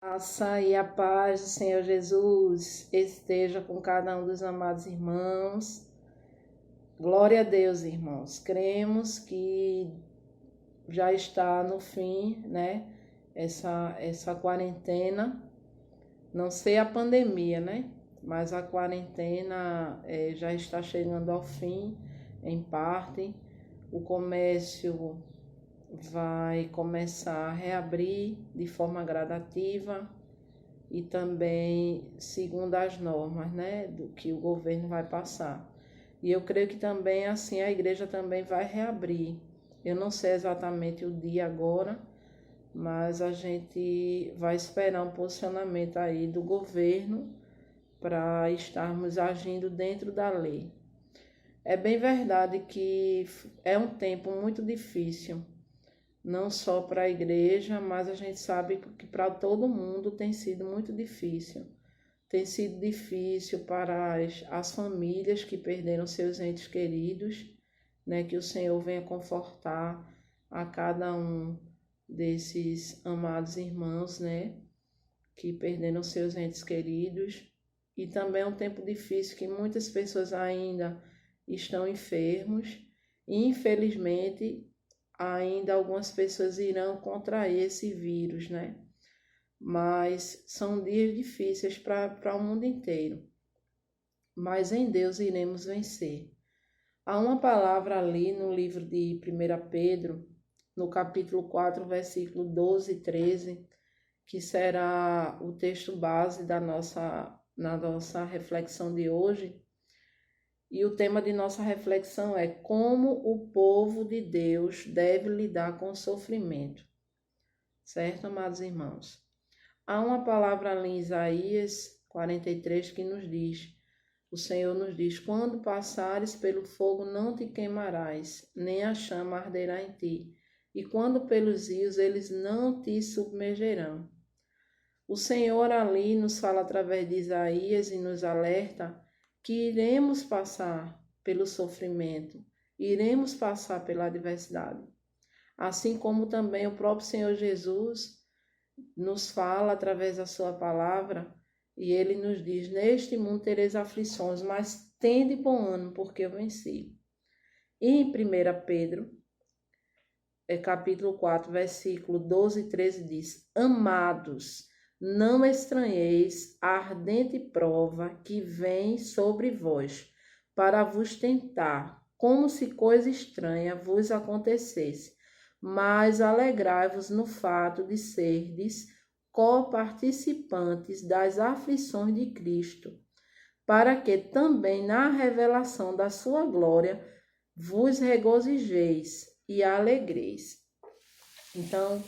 Graça e a paz do Senhor Jesus esteja com cada um dos amados irmãos. Glória a Deus, irmãos. Cremos que já está no fim, né? Essa quarentena. Não sei a pandemia, né? Mas a quarentena já está chegando ao fim, em parte. O comércio vai começar a reabrir de forma gradativa e também segundo as normas, né, do que o governo vai passar. E eu creio que também assim a igreja também vai reabrir. Eu não sei exatamente o dia agora, mas a gente vai esperar um posicionamento aí do governo para estarmos agindo dentro da lei. É bem verdade que é um tempo muito difícil, não só para a igreja, mas a gente sabe que para todo mundo tem sido muito difícil. Tem sido difícil para as famílias que perderam seus entes queridos, né? Que o Senhor venha confortar a cada um desses amados irmãos, né? Que perderam seus entes queridos. E também é um tempo difícil que muitas pessoas ainda estão enfermos e, infelizmente, ainda algumas pessoas irão contrair esse vírus, né? Mas são dias difíceis para o mundo inteiro. Mas em Deus iremos vencer. Há uma palavra ali no livro de 1 Pedro, no capítulo 4, versículo 12 e 13, que será o texto base na nossa reflexão de hoje. E o tema de nossa reflexão é como o povo de Deus deve lidar com o sofrimento. Certo, amados irmãos? Há uma palavra ali em Isaías 43 que nos diz, o Senhor nos diz, quando passares pelo fogo não te queimarás, nem a chama arderá em ti, e quando pelos rios eles não te submergerão. O Senhor ali nos fala através de Isaías e nos alerta que iremos passar pelo sofrimento, iremos passar pela adversidade. Assim como também o próprio Senhor Jesus nos fala através da sua palavra, e ele nos diz, neste mundo tereis aflições, mas tende bom ânimo, porque eu venci. E em 1 Pedro, capítulo 4, versículo 12 e 13 diz, amados, não estranheis a ardente prova que vem sobre vós, para vos tentar, como se coisa estranha vos acontecesse, mas alegrai-vos no fato de serdes coparticipantes das aflições de Cristo, para que também na revelação da sua glória vos regozijeis e alegreis. Então,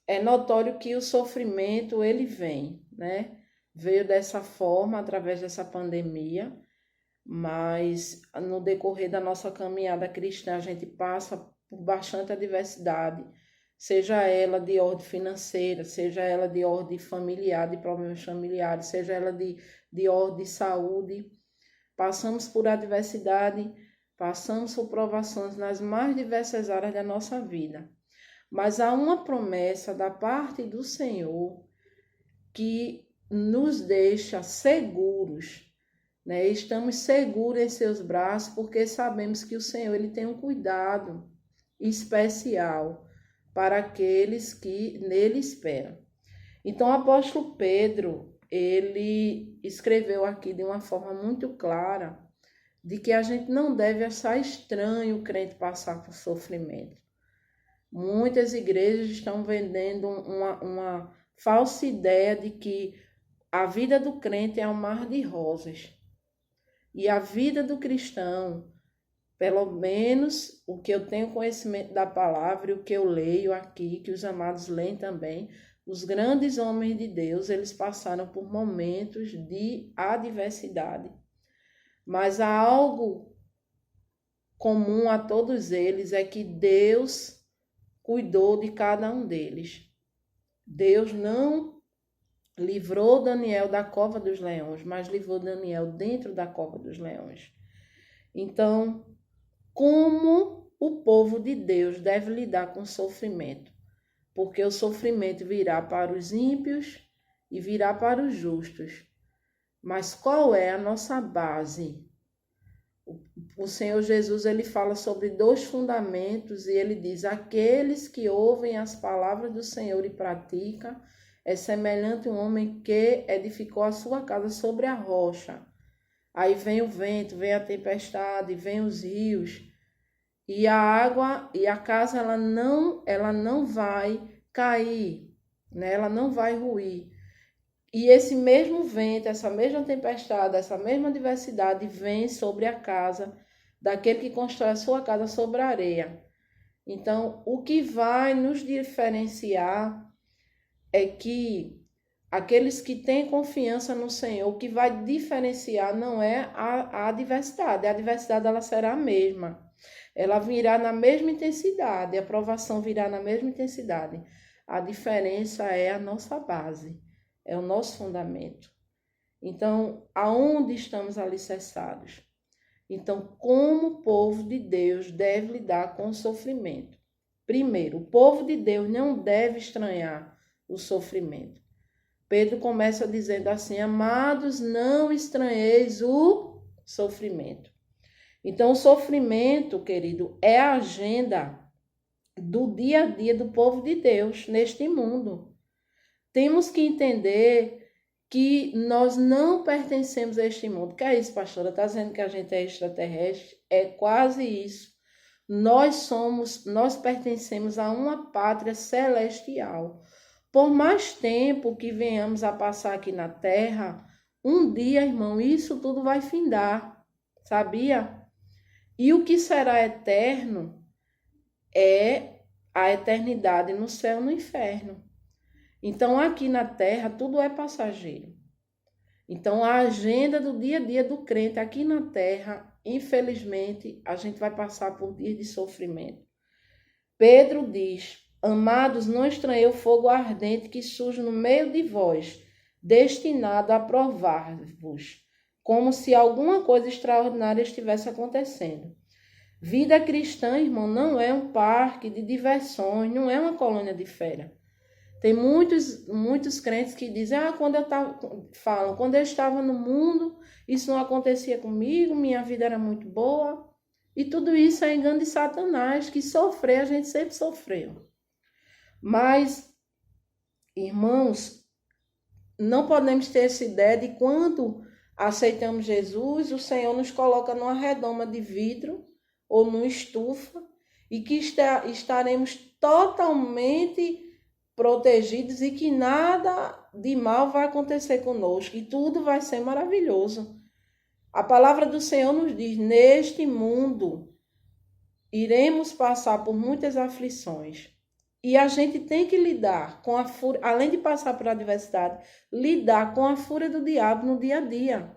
é notório que o sofrimento, ele vem, né? Veio dessa forma, através dessa pandemia, mas no decorrer da nossa caminhada cristã, a gente passa por bastante adversidade, seja ela de ordem financeira, seja ela de ordem familiar, de problemas familiares, seja ela de ordem de saúde. Passamos por adversidade, passamos por provações nas mais diversas áreas da nossa vida. Mas há uma promessa da parte do Senhor que nos deixa seguros, né? Estamos seguros em seus braços porque sabemos que o Senhor ele tem um cuidado especial para aqueles que nele esperam. Então, o apóstolo Pedro, ele escreveu aqui de uma forma muito clara de que a gente não deve achar estranho o crente passar por sofrimento. Muitas igrejas estão vendendo uma falsa ideia de que a vida do crente é um mar de rosas. E a vida do cristão, pelo menos o que eu tenho conhecimento da palavra e o que eu leio aqui, que os amados leem também, os grandes homens de Deus, eles passaram por momentos de adversidade. Mas há algo comum a todos eles, é que Deus cuidou de cada um deles. Deus não livrou Daniel da cova dos leões, mas livrou Daniel dentro da cova dos leões. Então, como o povo de Deus deve lidar com o sofrimento? porque o sofrimento virá para os ímpios e virá para os justos. Mas qual é a nossa base? O Senhor Jesus, ele fala sobre 2 fundamentos e ele diz: aqueles que ouvem as palavras do Senhor e praticam, é semelhante a um homem que edificou a sua casa sobre a rocha. Aí vem o vento, vem a tempestade, vem os rios, e a água e a casa ela não vai cair, né? Ela não vai ruir. E esse mesmo vento, essa mesma tempestade, essa mesma adversidade vem sobre a casa daquele que constrói a sua casa sobre a areia. Então, o que vai nos diferenciar é que aqueles que têm confiança no Senhor, o que vai diferenciar não é a adversidade. A adversidade ela será a mesma. Ela virá na mesma intensidade, a provação virá na mesma intensidade. A diferença é a nossa base, é o nosso fundamento. Então, aonde estamos alicerçados? Então, como o povo de Deus deve lidar com o sofrimento? Primeiro, o povo de Deus não deve estranhar o sofrimento. Pedro começa dizendo assim: amados, não estranheis o sofrimento. Então, o sofrimento, querido, é a agenda do dia a dia do povo de Deus neste mundo. Temos que entender que nós não pertencemos a este mundo. Que é isso, pastora? Está dizendo que a gente é extraterrestre? É quase isso. Nós pertencemos a uma pátria celestial. Por mais tempo que venhamos a passar aqui na Terra, um dia, irmão, isso tudo vai findar, sabia? E o que será eterno é a eternidade no céu e no inferno. Então, aqui na Terra, tudo é passageiro. Então, a agenda do dia a dia do crente aqui na Terra, infelizmente, a gente vai passar por dias de sofrimento. Pedro diz: amados, não estranhei o fogo ardente que surge no meio de vós, destinado a provar-vos, como se alguma coisa extraordinária estivesse acontecendo. Vida cristã, irmão, não é um parque de diversões, não é uma colônia de férias. Tem muitos crentes que dizem: quando eu estava no mundo, isso não acontecia comigo, minha vida era muito boa. E tudo isso é engano de Satanás, que sofrer, a gente sempre sofreu. Mas, irmãos, não podemos ter essa ideia de quando aceitamos Jesus, o Senhor nos coloca numa redoma de vidro ou numa estufa e que estaremos totalmente protegidos e que nada de mal vai acontecer conosco e tudo vai ser maravilhoso. A palavra do Senhor nos diz: neste mundo iremos passar por muitas aflições. E a gente tem que lidar com a fúria, além de passar por adversidade, lidar com a fúria do diabo no dia a dia.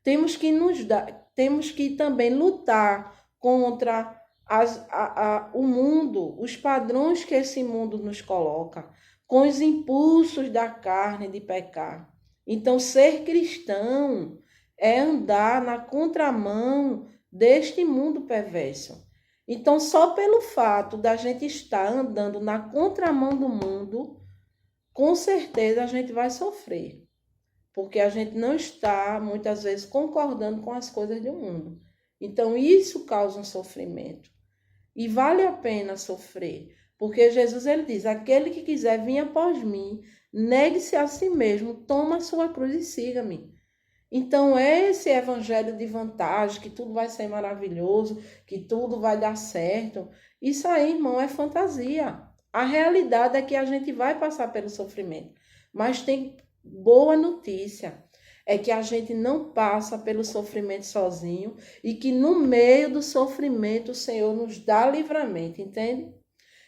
Temos que também lutar contra o mundo, os padrões que esse mundo nos coloca, com os impulsos da carne de pecar. Então, ser cristão é andar na contramão deste mundo perverso. Então, só pelo fato da gente estar andando na contramão do mundo, com certeza a gente vai sofrer, porque a gente não está, muitas vezes, concordando com as coisas do mundo. Então, isso causa um sofrimento. E vale a pena sofrer, porque Jesus ele diz: aquele que quiser vir após mim, negue-se a si mesmo, toma a sua cruz e siga-me. Então, esse evangelho de vantagem, que tudo vai ser maravilhoso, que tudo vai dar certo, isso aí, irmão, é fantasia. A realidade é que a gente vai passar pelo sofrimento. Mas tem boa notícia, é que a gente não passa pelo sofrimento sozinho e que no meio do sofrimento o Senhor nos dá livramento, entende?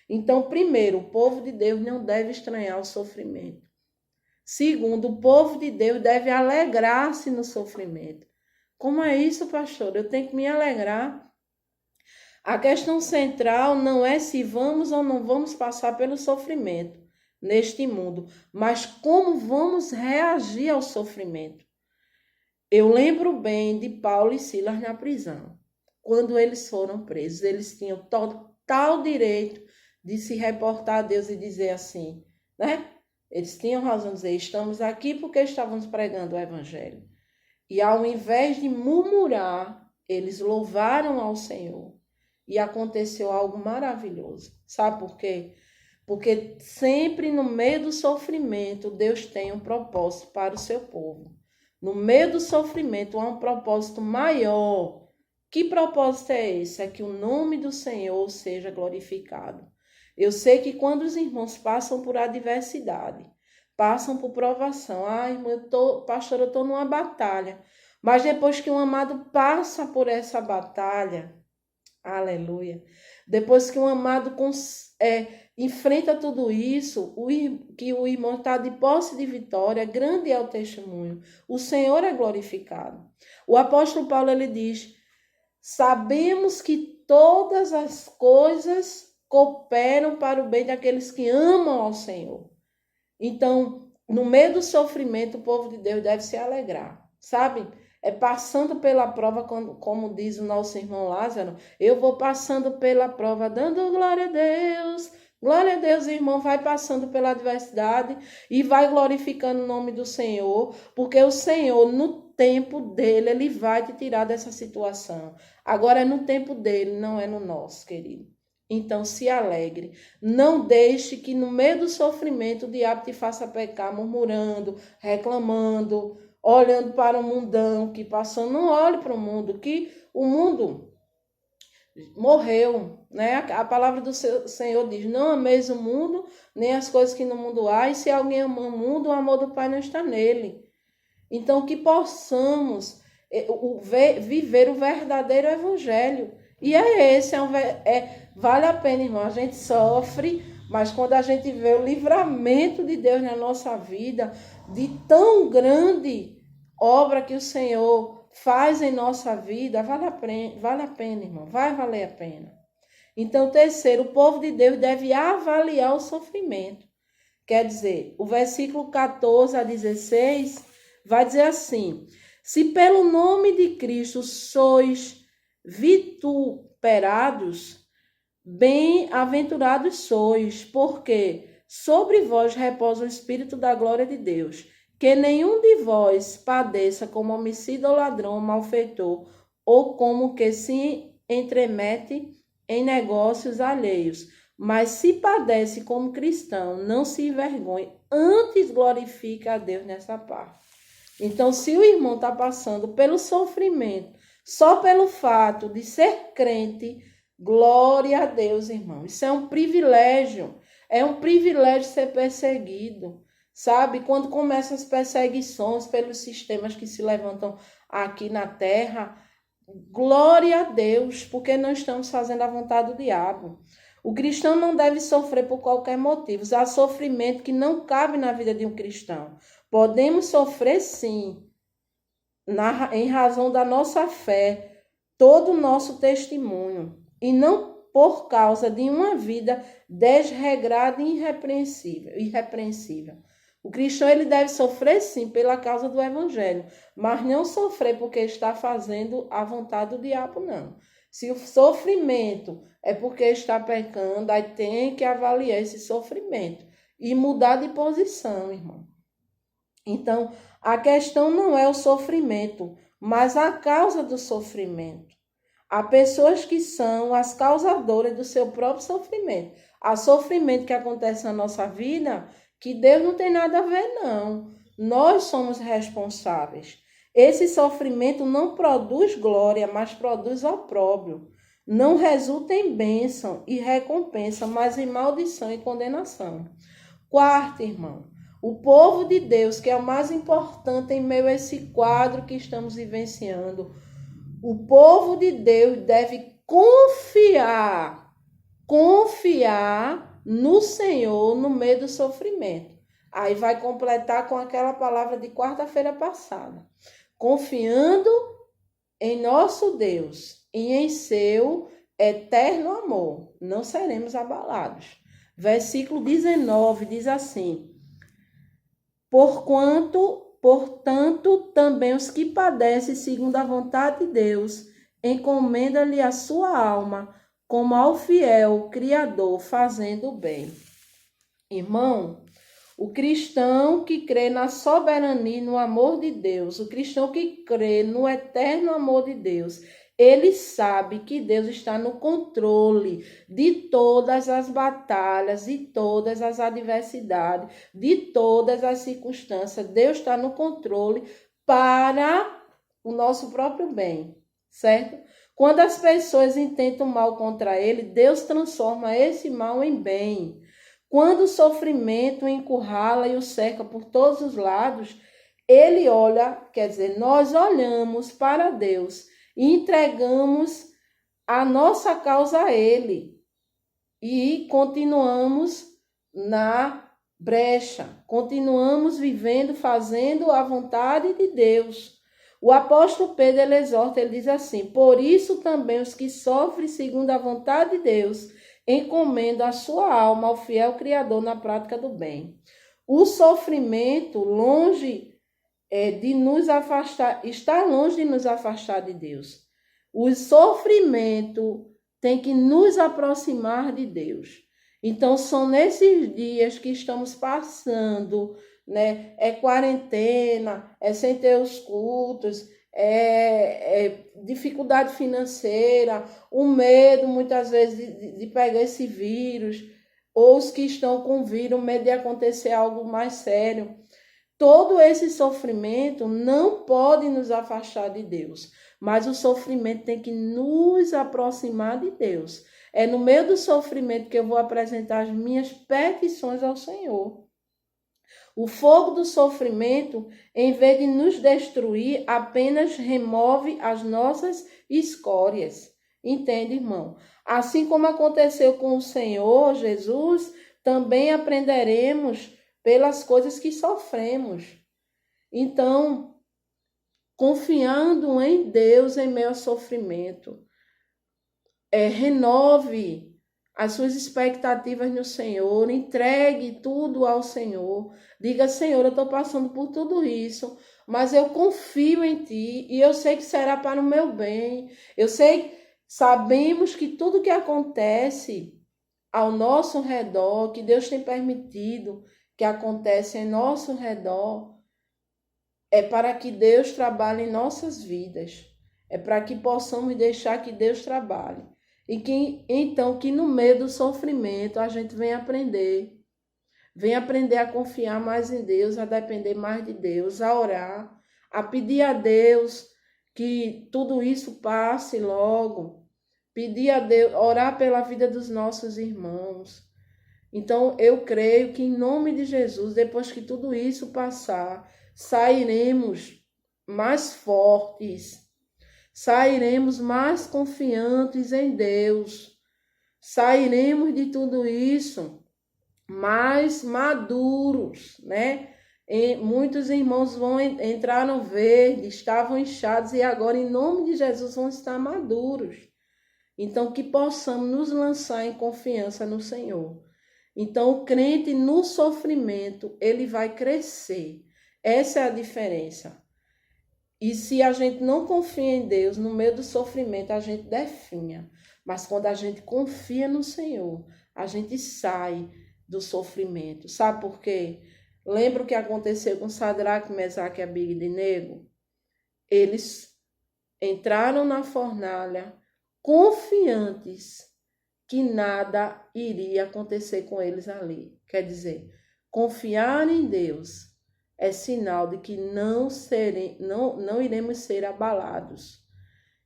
Então, primeiro, o povo de Deus não deve estranhar o sofrimento. Segundo, o povo de Deus deve alegrar-se no sofrimento. Como é isso, pastor? Eu tenho que me alegrar. A questão central não é se vamos ou não vamos passar pelo sofrimento neste mundo, mas como vamos reagir ao sofrimento. Eu lembro bem de Paulo e Silas na prisão. Quando eles foram presos, eles tinham total direito de se reportar a Deus e dizer assim, né? Eles tinham razão de dizer, estamos aqui porque estávamos pregando o evangelho. E ao invés de murmurar, eles louvaram ao Senhor. E aconteceu algo maravilhoso. Sabe por quê? Porque sempre no meio do sofrimento, Deus tem um propósito para o seu povo. No meio do sofrimento, há um propósito maior. Que propósito é esse? É que o nome do Senhor seja glorificado. Eu sei que quando os irmãos passam por adversidade, passam por provação, irmã, pastor, eu estou numa batalha. Mas depois que um amado passa por essa batalha, aleluia, depois que um amado enfrenta tudo isso, que o irmão está de posse de vitória, grande é o testemunho. O Senhor é glorificado. O apóstolo Paulo, ele diz, sabemos que todas as coisas cooperam para o bem daqueles que amam ao Senhor. Então, no meio do sofrimento, o povo de Deus deve se alegrar, sabe? É passando pela prova, como diz o nosso irmão Lázaro, eu vou passando pela prova, dando glória a Deus. Glória a Deus, irmão, vai passando pela adversidade e vai glorificando o nome do Senhor, porque o Senhor, no tempo dele, ele vai te tirar dessa situação. Agora é no tempo dele, não é no nosso, querido. Então, se alegre. Não deixe que no meio do sofrimento o diabo te faça pecar, murmurando, reclamando, olhando para o mundão que passou. Não olhe para o mundo, que o mundo morreu, né? A palavra do Senhor diz, não ameis o mundo, nem as coisas que no mundo há, e se alguém ama o mundo, o amor do Pai não está nele. Então, que possamos viver o verdadeiro evangelho. E é esse, vale a pena, irmão, a gente sofre, mas quando a gente vê o livramento de Deus na nossa vida, de tão grande obra que o Senhor faz em nossa vida, vale a pena, irmão, vai valer a pena. Então, terceiro, o povo de Deus deve avaliar o sofrimento. Quer dizer, o versículo 14 a 16 vai dizer assim, se pelo nome de Cristo sois vituperados, bem-aventurados sois, porque sobre vós repousa o Espírito da glória de Deus. Que nenhum de vós padeça como homicida ou ladrão, malfeitor, ou como que se entremete em negócios alheios. Mas se padece como cristão, não se envergonhe, antes glorifique a Deus nessa parte. Então, se o irmão está passando pelo sofrimento, só pelo fato de ser crente, glória a Deus, irmão. Isso é um privilégio. É um privilégio ser perseguido. Sabe? Quando começam as perseguições pelos sistemas que se levantam aqui na terra, glória a Deus, porque não estamos fazendo a vontade do diabo. O cristão não deve sofrer por qualquer motivo. Há sofrimento que não cabe na vida de um cristão. Podemos sofrer sim, em razão da nossa fé, todo o nosso testemunho, e não por causa de uma vida desregrada e irrepreensível. O cristão ele deve sofrer sim pela causa do evangelho, mas não sofrer porque está fazendo a vontade do diabo, não. Se o sofrimento é porque está pecando, aí tem que avaliar esse sofrimento e mudar de posição, irmão. Então, a questão não é o sofrimento, mas a causa do sofrimento. Há pessoas que são as causadoras do seu próprio sofrimento. Há sofrimento que acontece na nossa vida que Deus não tem nada a ver, não. Nós somos responsáveis. Esse sofrimento não produz glória, mas produz opróbrio. Não resulta em bênção e recompensa, mas em maldição e condenação. Quarto, irmão, o povo de Deus, que é o mais importante em meio a esse quadro que estamos vivenciando, o povo de Deus deve confiar no Senhor no meio do sofrimento. Aí vai completar com aquela palavra de quarta-feira passada. Confiando em nosso Deus e em seu eterno amor, não seremos abalados. Versículo 19 diz assim, portanto, também os que padecem segundo a vontade de Deus, encomenda-lhe a sua alma, como ao fiel Criador fazendo o bem. Irmão, o cristão que crê na soberania e no amor de Deus, o cristão que crê no eterno amor de Deus, ele sabe que Deus está no controle de todas as batalhas, de todas as adversidades, de todas as circunstâncias. Deus está no controle para o nosso próprio bem, certo? Quando as pessoas intentam mal contra ele, Deus transforma esse mal em bem. Quando o sofrimento o encurrala e o cerca por todos os lados, ele olha, quer dizer, nós olhamos para Deus e entregamos a nossa causa a ele e continuamos na brecha, continuamos vivendo, fazendo a vontade de Deus. O apóstolo Pedro, ele exorta, ele diz assim: por isso também os que sofrem segundo a vontade de Deus encomendam a sua alma ao fiel Criador na prática do bem. O sofrimento de nos afastar, está longe de nos afastar de Deus. O sofrimento tem que nos aproximar de Deus. Então, são nesses dias que estamos passando, né? É quarentena, é sem ter os cultos, é dificuldade financeira, o medo, muitas vezes, de pegar esse vírus, ou os que estão com vírus, medo de acontecer algo mais sério. Todo esse sofrimento não pode nos afastar de Deus, mas o sofrimento tem que nos aproximar de Deus. É no meio do sofrimento que eu vou apresentar as minhas petições ao Senhor. O fogo do sofrimento, em vez de nos destruir, apenas remove as nossas escórias. Entende, irmão? Assim como aconteceu com o Senhor Jesus, também aprenderemos pelas coisas que sofremos. Então, confiando em Deus em meio ao sofrimento, renove as suas expectativas no Senhor, entregue tudo ao Senhor. Diga: Senhor, eu estou passando por tudo isso, mas eu confio em Ti e eu sei que será para o meu bem. Sabemos que tudo que acontece ao nosso redor, que Deus tem permitido que acontece em nosso redor, é para que Deus trabalhe em nossas vidas. É para que possamos deixar que Deus trabalhe. E que no meio do sofrimento a gente venha aprender a confiar mais em Deus, a depender mais de Deus, a orar, a pedir a Deus que tudo isso passe logo, pedir a Deus, orar pela vida dos nossos irmãos. Então, eu creio que em nome de Jesus, depois que tudo isso passar, sairemos mais fortes, sairemos mais confiantes em Deus, sairemos de tudo isso mais maduros, né? E muitos irmãos vão entrar no verde, estavam inchados e agora, em nome de Jesus, vão estar maduros. Então, que possamos nos lançar em confiança no Senhor. Então, o crente no sofrimento, ele vai crescer. Essa é a diferença. E se a gente não confia em Deus, no meio do sofrimento, a gente definha. Mas quando a gente confia no Senhor, a gente sai do sofrimento. Sabe por quê? Lembra o que aconteceu com Sadraque, Mesaque e Abednego? Eles entraram na fornalha confiantes que nada iria acontecer com eles ali. Quer dizer, confiar em Deus é sinal de que não iremos ser abalados.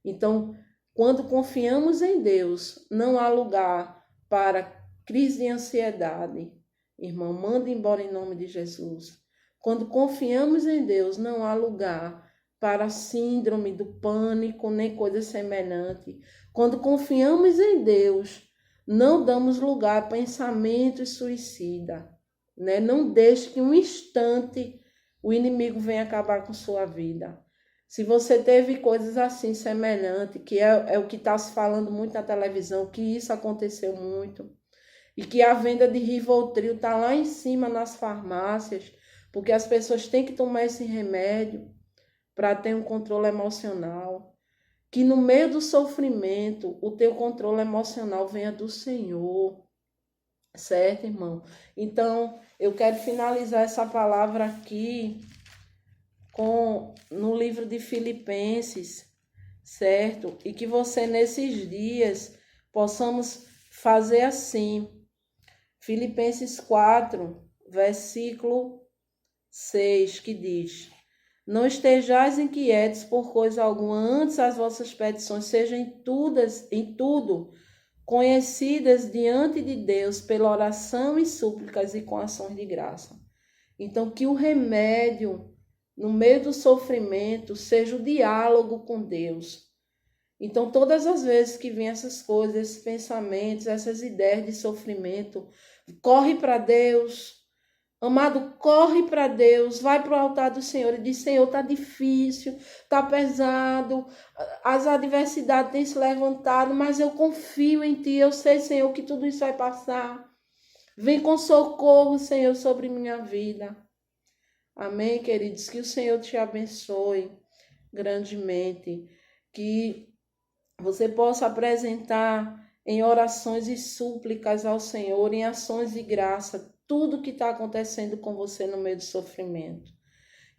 Então, quando confiamos em Deus, não há lugar para crise de ansiedade. Irmão, manda embora em nome de Jesus. Quando confiamos em Deus, não há lugar para síndrome do pânico, nem coisa semelhante. Quando confiamos em Deus, não damos lugar a pensamentos suicidas, né? Não deixe que um instante o inimigo venha acabar com sua vida. Se você teve coisas assim semelhantes, que é o que está se falando muito na televisão, que isso aconteceu muito, e que a venda de Rivotril está lá em cima nas farmácias, porque as pessoas têm que tomar esse remédio para ter um controle emocional. que no meio do sofrimento, o teu controle emocional venha do Senhor. Certo, irmão? Então, eu quero finalizar essa palavra aqui no livro de Filipenses, certo? E que você, nesses dias, possamos fazer assim. Filipenses 4, versículo 6, que diz: Não estejais inquietos por coisa alguma, antes as vossas petições sejam em tudo conhecidas diante de Deus pela oração e súplicas e com ações de graça. Então, que o remédio no meio do sofrimento seja o diálogo com Deus. Então, todas as vezes que vêm essas coisas, esses pensamentos, essas ideias de sofrimento, corre para Deus. Amado, corre para Deus, vai para o altar do Senhor e diz: Senhor, está difícil, está pesado, as adversidades têm se levantado, mas eu confio em Ti, eu sei, Senhor, que tudo isso vai passar. Vem com socorro, Senhor, sobre minha vida. Amém, queridos? Que o Senhor te abençoe grandemente, que você possa apresentar em orações e súplicas ao Senhor, em ações de graça, tudo que está acontecendo com você no meio do sofrimento.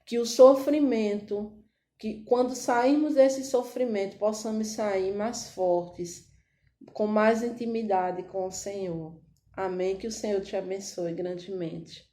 Que o sofrimento, que quando sairmos desse sofrimento, possamos sair mais fortes, com mais intimidade com o Senhor. Amém? Que o Senhor te abençoe grandemente.